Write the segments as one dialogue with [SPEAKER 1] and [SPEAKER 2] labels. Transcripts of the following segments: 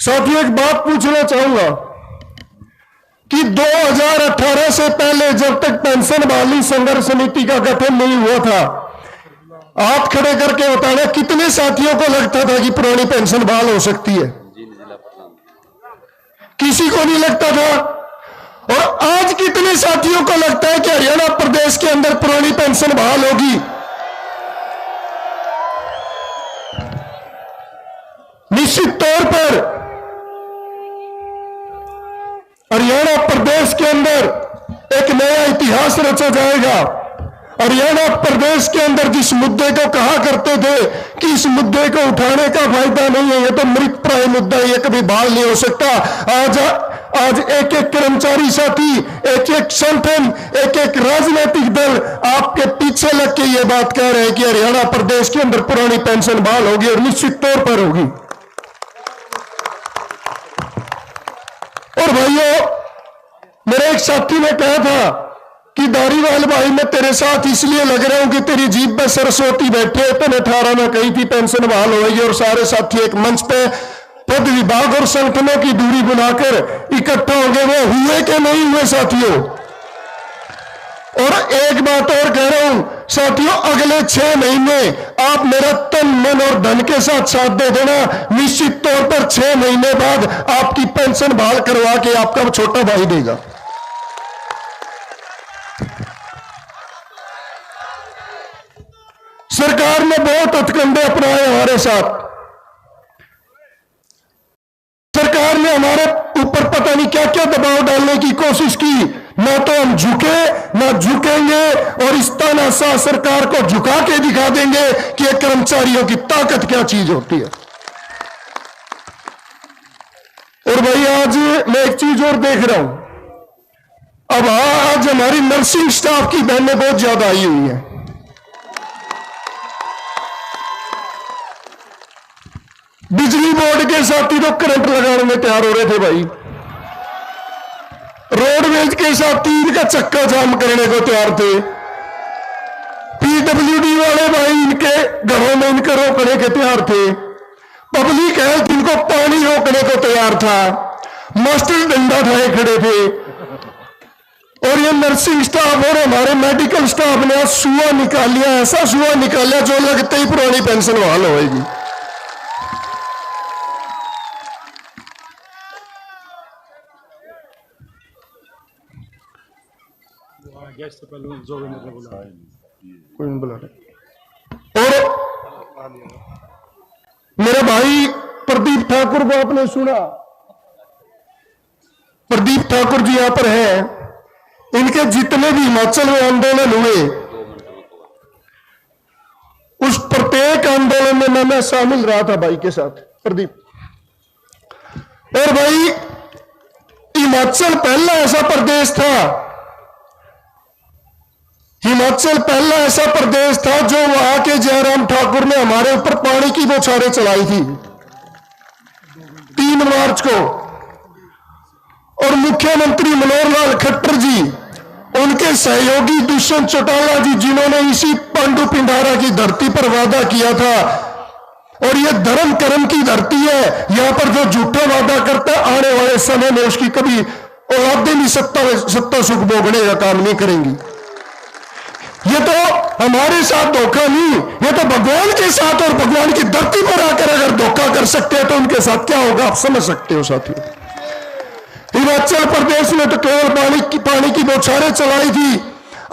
[SPEAKER 1] साथियों, एक बात पूछना चाहूंगा कि 2018 से पहले जब तक पेंशन बहाली संघर्ष समिति का गठन नहीं हुआ था, हाथ खड़े करके बताना कितने साथियों को लगता था कि पुरानी पेंशन बहाल हो सकती है? किसी को नहीं लगता था। और आज कितने साथियों को लगता है कि हरियाणा प्रदेश के अंदर पुरानी पेंशन बहाल होगी? निश्चित तौर पर हरियाणा प्रदेश के अंदर एक नया इतिहास रचा जाएगा। हरियाणा प्रदेश के अंदर जिस मुद्दे को कहा करते थे कि इस मुद्दे को उठाने का फायदा नहीं है, ये तो मृत प्राय मुद्दा, ये कभी बहाल नहीं हो सकता। आज एक एक कर्मचारी साथी, एक एक संगठन, एक एक राजनीतिक दल आपके पीछे लग के ये बात कह रहे हैं कि हरियाणा प्रदेश के अंदर पुरानी पेंशन बहाल होगी और निश्चित तौर पर होगी। और भाइयों, मेरे एक साथी ने कहा था कि दारीवाल भाई, मैं तेरे साथ इसलिए लग रहा हूं कि तेरी जीभ में सरस्वती बैठे, तूने 18 में कही थी पेंशन बहाल होगी। और सारे साथी एक मंच पे पद विभाग और संगठनों की दूरी बनाकर इकट्ठा होंगे, वो हुए कि नहीं हुए साथियों? और एक बात और कह रहा हूं साथियों, अगले 6 महीने आप मेरा तन मन और धन के साथ साथ दे देना। निश्चित तौर पर 6 महीने बाद आपकी पेंशन बहाल करवा के आपका छोटा भाई देगा। सरकार ने बहुत हथकंडे अपनाए हमारे साथ। सरकार ने हमारे ऊपर पता नहीं क्या क्या दबाव डालने की कोशिश की, ना तो हम झुके ना झुकेंगे, और इस तानाशाह सरकार को झुका के दिखा देंगे कि एक कर्मचारियों की ताकत क्या चीज होती है। और भाई, आज मैं एक चीज और देख रहा हूं, अब आज हमारी नर्सिंग स्टाफ की बहनें बहुत ज्यादा आई हुई है। बिजली बोर्ड के साथी तो करंट लगाने में तैयार हो रहे थे भाई, रोडवेज के साथी इनका चक्का जाम करने को तैयार थे, पीडब्ल्यूडी वाले भाई इनके घरों में इनके रोकने के तैयार थे, पब्लिक हेल्थ इनको पानी रोकने को तैयार था, मास्टर डंडा उठाए खड़े थे। और ये नर्सिंग स्टाफ और हमारे मेडिकल स्टाफ ने सुआ निकाल लिया, ऐसा सुआ निकाल लिया जो लगते ही पुरानी पेंशन बहाल होगी। कोई नहीं बुला रहे। और मेरा भाई प्रदीप ठाकुर को आपने सुना, प्रदीप ठाकुर जी यहां पर हैं। इनके जितने भी हिमाचल में आंदोलन हुए, उस प्रत्येक आंदोलन में मैं शामिल रहा था भाई के साथ, प्रदीप। और भाई, हिमाचल पहला ऐसा प्रदेश था, हिमाचल पहला ऐसा प्रदेश था जो वहां के जयराम ठाकुर ने हमारे ऊपर पानी की बौछारें चलाई थी 3 मार्च को। और मुख्यमंत्री मनोहर लाल खट्टर जी, उनके सहयोगी दुष्यंत चौटाला जी, जिन्होंने इसी पांडु पिंडारा की धरती पर वादा किया था। और यह धर्म कर्म की धरती है, यहां पर जो झूठा वादा करता है आने वाले समय में उसकी कभी औलादें भी सत्ता सुख भोगने का काम नहीं करेंगी। ये तो हमारे साथ धोखा नहीं, ये तो भगवान के साथ और भगवान की धरती पर आकर अगर धोखा कर सकते हैं तो उनके साथ क्या होगा आप समझ सकते हो साथियों। हिमाचल प्रदेश में तो केवल पानी की बौछारें चलाई थी।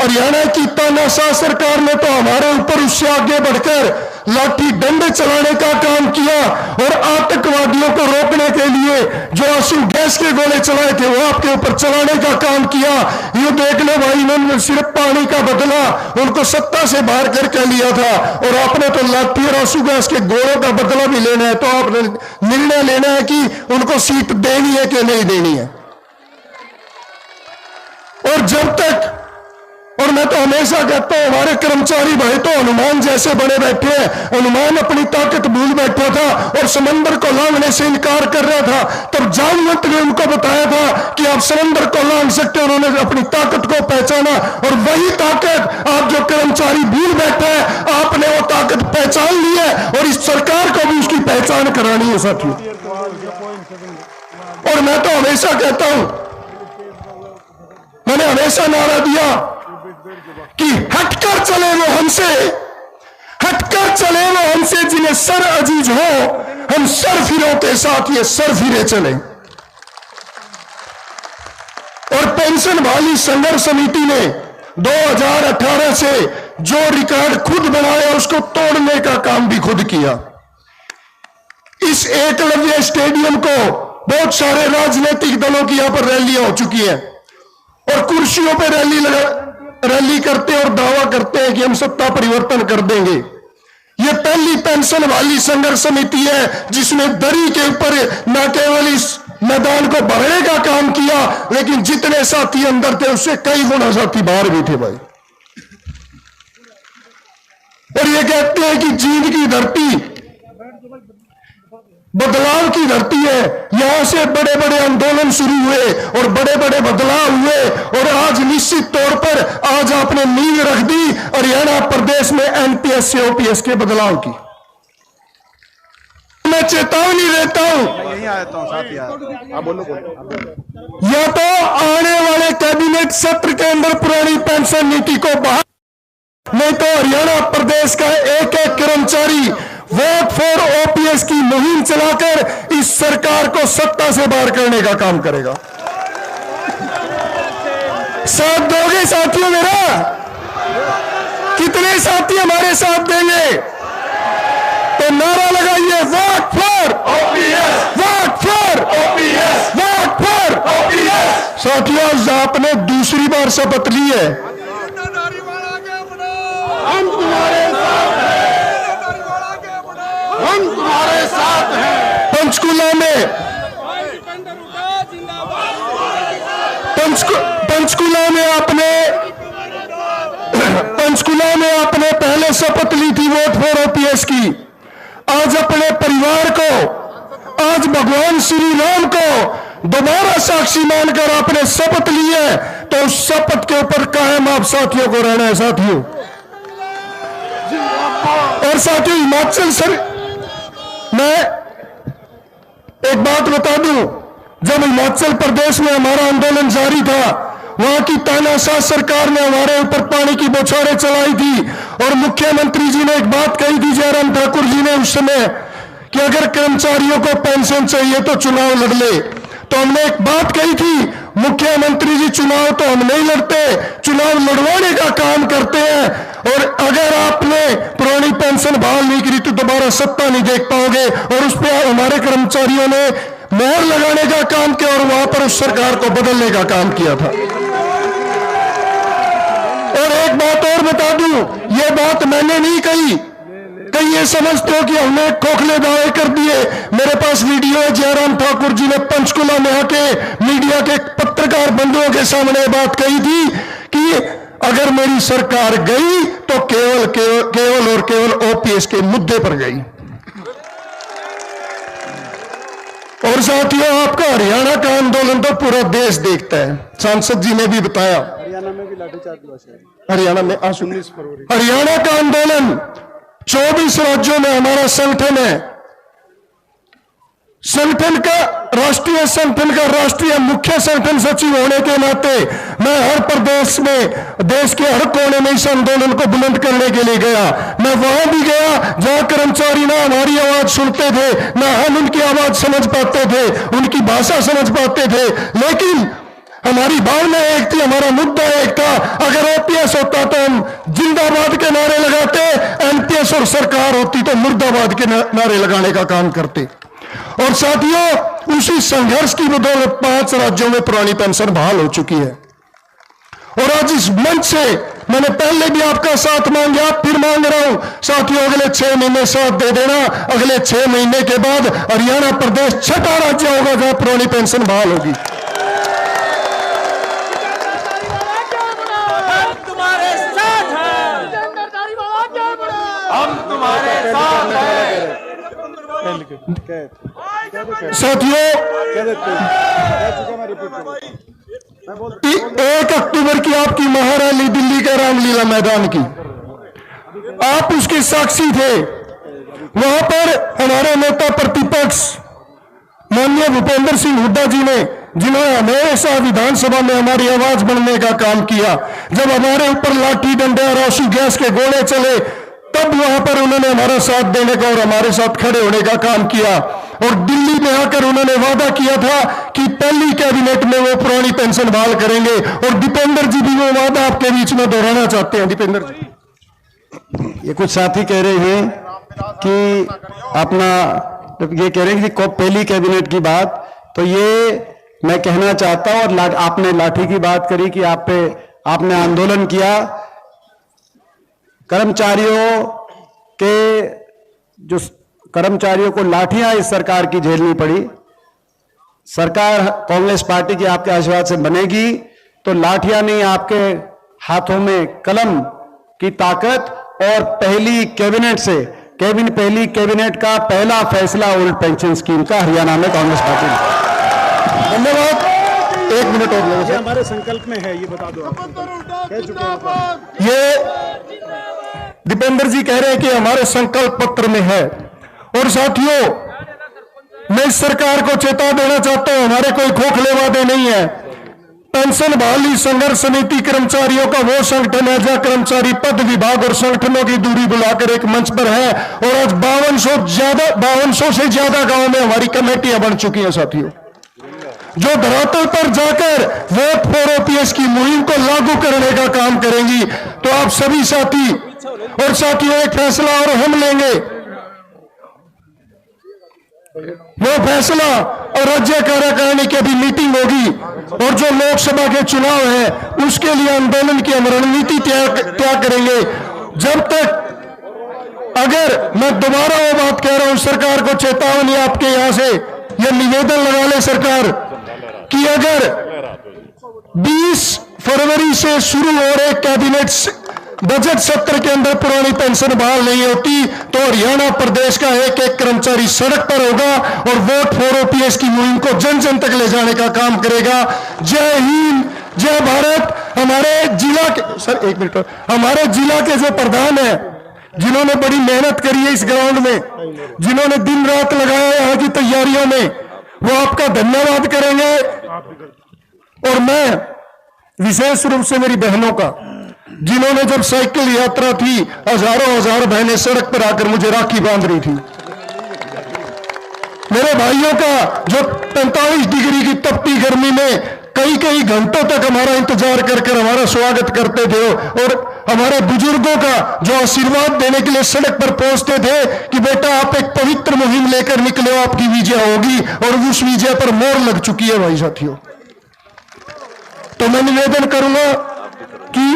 [SPEAKER 1] हरियाणा की तानाशाह सरकार ने तो हमारे ऊपर उससे आगे बढ़कर लाठी डंडे चलाने का काम किया। और आतंकवादियों को रोकने के लिए जो आंसू गैस के गोले चलाए थे वो आपके ऊपर चलाने का काम किया। ये देख लो भाई, इन्होंने सिर्फ पानी का बदला उनको सत्ता से बाहर करके लिया था, और आपने तो लाठी और आंसू गैस के गोलों का बदला भी लेना है। तो आपने निर्णय लेना है कि उनको सीट देनी है कि नहीं देनी है। और जब तक और मैं तो हमेशा कहता हूं हमारे कर्मचारी भाई तो हनुमान जैसे बने बैठे हैं। हनुमान अपनी ताकत भूल बैठा था और समंदर को लांघने से इनकार कर रहा था। तब जामवंत ने उनको बताया था कि आप समंदर को लांघ सकते, उन्होंने अपनी ताकत को पहचाना। और वही ताकत आप जो कर्मचारी भूल बैठे हैं, आपने वो ताकत पहचान ली है और इस सरकार को भी उसकी पहचान करानी है साथियों। और मैं तो हमेशा कहता हूं, मैंने हमेशा नारा दिया कि हटकर चले वो हमसे, हटकर चले वो हमसे जिन्हें सर अजीज हो, हम सरफिरों के साथ ये सरफिरे चले। और पेंशन वाली संघर्ष समिति ने 2018 से जो रिकॉर्ड खुद बनाया उसको तोड़ने का काम भी खुद किया। इस एकलव्य स्टेडियम को बहुत सारे राजनीतिक दलों की यहां पर रैलियां हो चुकी है और कुर्सियों पर रैली करते और दावा करते हैं कि हम सत्ता परिवर्तन कर देंगे। यह पहली पेंशन वाली संघर्ष समिति है जिसने दरी के ऊपर न केवल इस मैदान को भरने का काम किया, लेकिन जितने साथी अंदर थे उससे कई गुना साथी बाहर भी थे भाई। और ये कहते हैं कि जींद की धरती बदलाव की धरती है, यहां से बड़े बड़े आंदोलन शुरू हुए और बड़े बड़े बदलाव हुए। और आज निश्चित तौर पर आज आपने नींव रख दी हरियाणा प्रदेश में एनपीएस से ओपीएस के बदलाव की। मैं चेतावनी देता हूं, या तो आने वाले कैबिनेट सत्र के अंदर पुरानी पेंशन नीति को बाहर, नहीं तो हरियाणा प्रदेश का एक एक कर्मचारी वोट फॉर ओपीएस की मुहिम चलाकर इस सरकार को सत्ता से बाहर करने का काम करेगा। साथ दोगे साथियों मेरा? कितने साथी हमारे साथ देंगे? तो नारा लगाइए, vote for OPS, vote for OPS, vote for OPS. साथियों, आपने दूसरी बार शपथ ली है, हम तुम्हारे साथ हैं, हम तुम्हारे साथ हैं। पंचकुला में आपने पहले शपथ ली थी वोट फॉर ओपीएस की। आज अपने परिवार को, आज भगवान श्री राम को दोबारा साक्षी मानकर आपने शपथ ली है, तो उस शपथ के ऊपर कायम आप साथियों को रहना है साथियों। और साथियों, हिमाचल सर, मैं एक बात बता दूं, जब हिमाचल प्रदेश में हमारा आंदोलन जारी था, वहां की तानाशाह सरकार ने हमारे ऊपर पानी की बौछारें चलाई थी और मुख्यमंत्री जी ने एक बात कही थी, जयराम ठाकुर जी ने उस समय, कि अगर कर्मचारियों को पेंशन चाहिए तो चुनाव लड़ ले। तो हमने एक बात कही थी, मुख्यमंत्री जी चुनाव तो हम नहीं लड़ते, चुनाव लड़वाने का काम करते हैं, और अगर आपने पुरानी पेंशन बहाल नहीं करी तो दोबारा सत्ता नहीं देख पाओगे। और उस पर हमारे कर्मचारियों ने मोहर लगाने का काम किया और वहां पर उस सरकार को बदलने का काम किया था। और एक बात और बता दूं, यह बात मैंने नहीं कही, कहीं ये समझते हो कि हमने खोखले दावे कर दिए। मेरे पास वीडियो है, जयराम ठाकुर जी ने पंचकुला में आके मीडिया के पत्रकार बंधुओं के सामने बात कही थी कि अगर मेरी सरकार गई तो केवल और केवल ओपीएस के मुद्दे पर गई। और साथियों, आपका हरियाणा का आंदोलन तो पूरा देश देखता है, सांसद जी ने भी बताया। हरियाणा में भी लाठीचार्ज हुआ, हरियाणा में 19 फरवरी हरियाणा का आंदोलन 24 राज्यों में हमारा संगठन है। संगठन का राष्ट्रीय संगठन का राष्ट्रीय मुख्य संगठन सचिव होने के नाते मैं हर प्रदेश में, देश के हर कोने में इस आंदोलन को बुलंद करने के लिए गया। मैं वहां भी गया जहां कर्मचारी ना हमारी आवाज सुनते थे, ना हम उनकी आवाज समझ पाते थे, उनकी भाषा समझ पाते थे, लेकिन हमारी भावना एक थी, हमारा मुद्दा एक था। अगर ओपीएस होता तो हम जिंदाबाद के नारे लगाते, एनपीएस और सरकार होती तो मुर्दाबाद के नारे लगाने का काम करते। और साथियों, उसी संघर्ष की बदौलत 5 राज्यों में पुरानी पेंशन बहाल हो चुकी है। और आज इस मंच से मैंने पहले भी आपका साथ मांगा, फिर मांग रहा हूं साथियों, अगले 6 महीने साथ दे देना। अगले 6 महीने के बाद हरियाणा प्रदेश 6ठा राज्य होगा जहां पुरानी पेंशन बहाल होगी। साथियों, 1 अक्टूबर की आपकी महारैली दिल्ली के रामलीला मैदान की, आप उसके साक्षी थे। वहां पर हमारे नेता प्रतिपक्ष माननीय भूपेंद्र सिंह हुड्डा जी ने, जिन्होंने हमेशा विधानसभा में हमारी आवाज बनने का काम किया, जब हमारे ऊपर लाठी डंडे और आंसू गैस के गोले चले, तब वहां पर उन्होंने हमारा साथ देने का और हमारे साथ खड़े होने का काम किया। और दिल्ली में आकर उन्होंने वादा किया था कि पहली कैबिनेट में वो पुरानी पेंशन बहाल करेंगे, और दीपेंद्र जी भी वो वादा आपके बीच में दोहराना चाहते हैं। दीपेंद्र जी,
[SPEAKER 2] ये कुछ साथी कह रहे हैं कि अपना, ये कह रहे हैं कि पहली कैबिनेट की बात, तो ये मैं कहना चाहता हूं, और आपने लाठी की बात करी कि आपने आंदोलन किया, कर्मचारियों को लाठियां इस सरकार की झेलनी पड़ी। सरकार कांग्रेस पार्टी की आपके आशीर्वाद से बनेगी तो लाठियां नहीं, आपके हाथों में कलम की ताकत, और पहली कैबिनेट का पहला फैसला ओल्ड पेंशन स्कीम का हरियाणा में कांग्रेस पार्टी ने।
[SPEAKER 1] धन्यवाद। 1 मिनट और
[SPEAKER 3] ये हमारे संकल्प में है, ये बता दो आप कह चुके हैं आप।
[SPEAKER 1] ये दीपेंद्र जी कह रहे हैं कि हमारे संकल्प पत्र में है। और साथियों, मैं इस सरकार को चेता देना चाहता हूं, हमारे कोई खोखले वादे नहीं है। पेंशन बहाली संघर्ष समिति कर्मचारियों का वो संगठन है जहां कर्मचारी पद, विभाग और संगठनों की दूरी बुलाकर एक मंच पर है, और आज 5200 से ज्यादा गांवों में हमारी कमेटियां बन चुकी हैं। साथियों, जो धरातल पर जाकर वोट फॉर ओपीएस की मुहिम को लागू करने का काम करेंगी, तो आप सभी साथी और साथियों, एक फैसला और हम लेंगे। वो फैसला और राज्य कार्यकारिणी की भी मीटिंग होगी, और जो लोकसभा के चुनाव है उसके लिए आंदोलन की हम रणनीति तय करेंगे। जब तक, अगर मैं दोबारा वो बात कह रहा हूं, सरकार को चेतावनी आपके यहां से यह निवेदन लगा ले सरकार कि अगर 20 फरवरी से शुरू हो रहे कैबिनेट बजट सत्र के अंदर पुरानी पेंशन बहाल नहीं होती, तो हरियाणा प्रदेश का एक एक कर्मचारी सड़क पर होगा और वोट फॉर ओपीएस की मुहिम को जन जन तक ले जाने का काम करेगा। जय हिंद, जय भारत। हमारे जिला के, सर 1 मिनट, हमारे जिला के जो प्रधान है, जिन्होंने बड़ी मेहनत करी है इस ग्राउंड में, जिन्होंने दिन रात लगाया यहाँ की तैयारियों में, वो आपका धन्यवाद करेंगे। और मैं विशेष रूप से मेरी बहनों का, जिन्होंने जब साइकिल यात्रा थी, हजार बहनें सड़क पर आकर मुझे राखी बांध रही थी। मेरे भाइयों का जो 45 डिग्री की तपती गर्मी में कई घंटों तक हमारा इंतजार कर हमारा स्वागत करते थे, और हमारे बुजुर्गों का जो आशीर्वाद देने के लिए सड़क पर पहुंचते थे कि बेटा आप एक पवित्र मुहिम लेकर निकले हो, आपकी विजय होगी, और उस विजय पर मोहर लग चुकी है भाई साथियों। तो मैं निवेदन करूंगा कि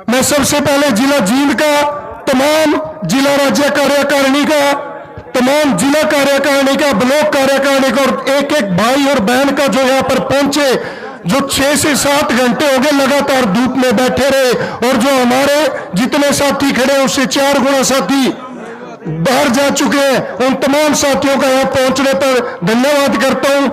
[SPEAKER 1] मैं सबसे पहले जिला जींद का, तमाम जिला राज्य कार्यकारिणी का, तमाम जिला कार्यकारिणी का, ब्लॉक कार्यकारिणी का, और एक एक भाई और बहन का जो यहां पर पहुंचे, जो 6 से 7 घंटे हो गए लगातार धूप में बैठे रहे, और जो हमारे जितने साथी खड़े उससे 4 गुना साथी बाहर जा चुके हैं, उन तमाम साथियों का यहां पहुंचने पर धन्यवाद करता हूं।